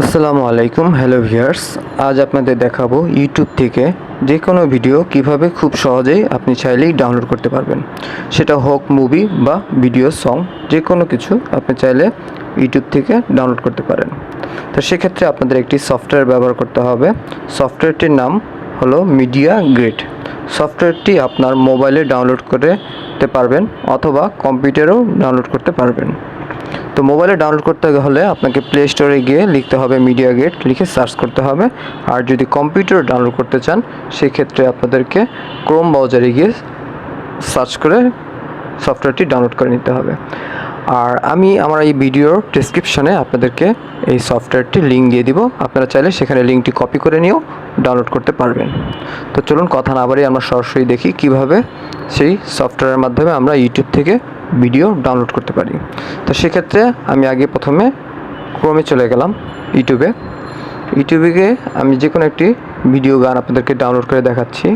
আসসালামু আলাইকুম, hello viewers. আজ আপনাদের দেখাবো ইউটিউব থেকে যে কোনো ভিডিও কিভাবে খুব সহজেই আপনি চাইলেই ডাউনলোড করতে পারবেন। সেটা হোক মুভি বা ভিডিও, সং, যে কোনো কিছু আপনি চাইলে ইউটিউব থেকে ডাউনলোড করতে পারেন। তো সেক্ষেত্রে আপনাদের একটি সফটওয়্যার ব্যবহার করতে হবে। সফটওয়্যারটির নাম হলো মিডিয়া গ্রেড। সফটওয়্যারটি আপনার মোবাইলে ডাউনলোড করতে পারবেন অথবা কম্পিউটারেও ডাউনলোড করতে পারবেন। তো মোবাইলে ডাউনলোড করতে হলে আপনাকে প্লে স্টোরে গিয়ে লিখতে হবে মিডিয়া গেট, লিখে সার্চ করতে হবে। আর যদি কম্পিউটারে ডাউনলোড করতে চান সেক্ষেত্রে আপনাদেরকে ক্রোম ব্রাউজারে গিয়ে সার্চ করে সফটওয়্যারটি ডাউনলোড করে নিতে হবে। আর আমি আমার এই ভিডিওর ডেসক্রিপশনে আপনাদেরকে এই সফটওয়্যারটির লিঙ্ক দিয়ে দিব, আপনারা চাইলে সেখানে লিঙ্কটি কপি করে নিয়েও ডাউনলোড করতে পারবেন। তো চলুন কথা না বাড়িয়ে আমরা সরাসরি দেখি কিভাবে সেই সফটওয়্যারের মাধ্যমে আমরা ইউটিউব থেকে ভিডিও ডাউনলোড করতে পারি। তো সেক্ষেত্রে আমি আগে প্রথমে ক্রোমে চলে গেলাম। ইউটিউবে গিয়ে আমি যে কোনো একটি ভিডিও গান আপনাদেরকে ডাউনলোড করে দেখাচ্ছি।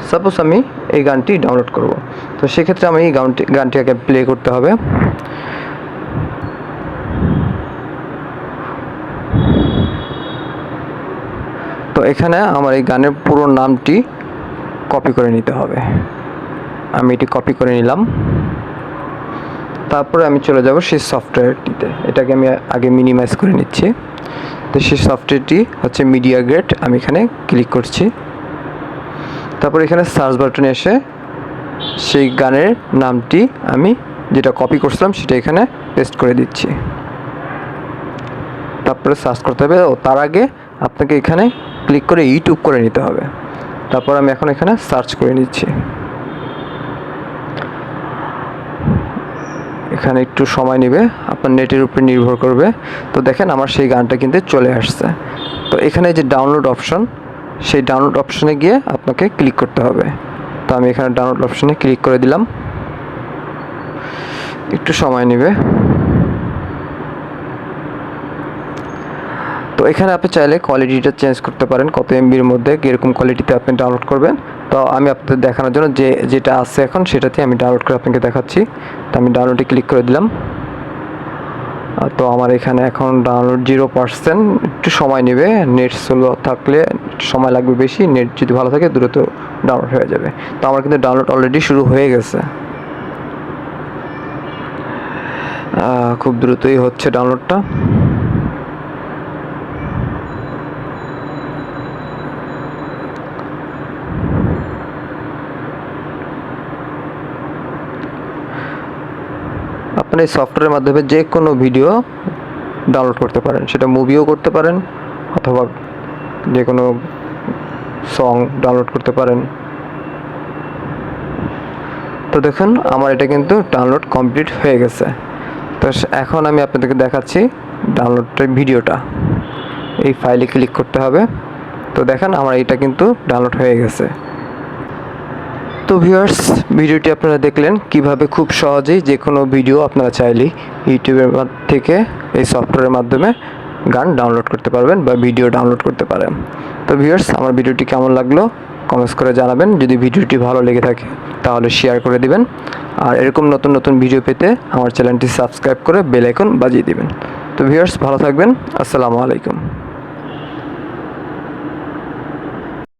সাপোজ আমি এই গানটি ডাউনলোড করব। তো সেক্ষেত্রে আমি এই গানটি আগে প্লে করতে হবে। তো এখানে আমার এই গানের পুরো নামটি কপি করে নিতে হবে। আমি এটি কপি করে নিলাম। তারপরে আমি চলে যাব সেই সফটওয়্যারটিতে। এটাকে আমি আগে মিনিমাইজ করে নিচ্ছি। তো সেই সফটওয়্যারটি হচ্ছে মিডিয়া গ্রেড। আমি এখানে ক্লিক করছি। তারপর এখানে সার্চ বাটনে এসে সেই গানের নামটি আমি যেটা কপি করছিলাম সেটা এখানে পেস্ট করে দিচ্ছি। তারপরে সার্চ করতে হবে। তার আগে আপনাকে এখানে ক্লিক করে ইউটিউব করে নিতে হবে। তারপর আমি এখন এখানে সার্চ করে নিচ্ছি। এখানে একটু সময় নেবে, আপনার নেটের উপর নির্ভর করবে। তো দেখেন আমার সেই গানটা কিন্তু চলে আসছে। তো এখানে যে ডাউনলোড অপশন, সেই ডাউনলোড অপশনে গিয়ে আপনাকে ক্লিক করতে হবে। তো আমি এখানে ডাউনলোড অপশনে ক্লিক করে দিলাম। একটু সময় নেবে। তো এখানে আপনি চাইলে কোয়ালিটিটা চেঞ্জ করতে পারেন, কত এমবির মধ্যে কীরকম কোয়ালিটিতে আপনি ডাউনলোড করবেন। তো আমি আপনাদের দেখানোর জন্য যেটা আছে এখন সেটাতে আমি ডাউনলোড করে আপনাকে দেখাচ্ছি। তো আমি ডাউনলোডে ক্লিক করে দিলাম। তো আমার এখানে এখন ডাউনলোড 0%। একটু সময় নেবে, নেট স্লো থাকলে সময় লাগবে বেশি, নেট যদি ভালো থাকে দ্রুত ডাউনলোড হয়ে যাবে। তো আমার কিন্তু ডাউনলোড অলরেডি শুরু হয়ে গেছে, খুব দ্রুতই হচ্ছে ডাউনলোডটা। আপনি এই সফটওয়্যারের মাধ্যমে যে কোনো ভিডিও ডাউনলোড করতে পারেন, সেটা মুভিও করতে পারেন অথবা যে কোনো সং ডাউনলোড করতে পারেন। তো দেখুন আমার এটা কিন্তু ডাউনলোড কমপ্লিট হয়ে গেছে। তো এখন আমি আপনাদেরকে দেখাচ্ছি ডাউনলোডের ভিডিওটা। এই ফাইলে ক্লিক করতে হবে। তো দেখেন আমার এটা কিন্তু ডাউনলোড হয়ে গেছে। তো ভিউয়ার্স, ভিডিওটি আপনারা দেখলেন কিভাবে খুব সহজেই যে কোনো ভিডিও আপনারা চাইলেই ইউটিউবের থেকে এই সফটওয়্যারের মাধ্যমে গান ডাউনলোড করতে পারবেন বা ভিডিও ডাউনলোড করতে পারেন। তো ভিউয়ার্স, আমার ভিডিওটি কেমন লাগলো কমেন্টস করে জানাবেন। যদি ভিডিওটি ভালো লেগে থাকে তাহলে শেয়ার করে দিবেন। আর এরকম নতুন নতুন ভিডিও পেতে আমার চ্যানেলটি সাবস্ক্রাইব করে বেল আইকন বাজিয়ে দিবেন। তো ভিউয়ার্স, ভালো থাকবেন। আসসালামু আলাইকুম।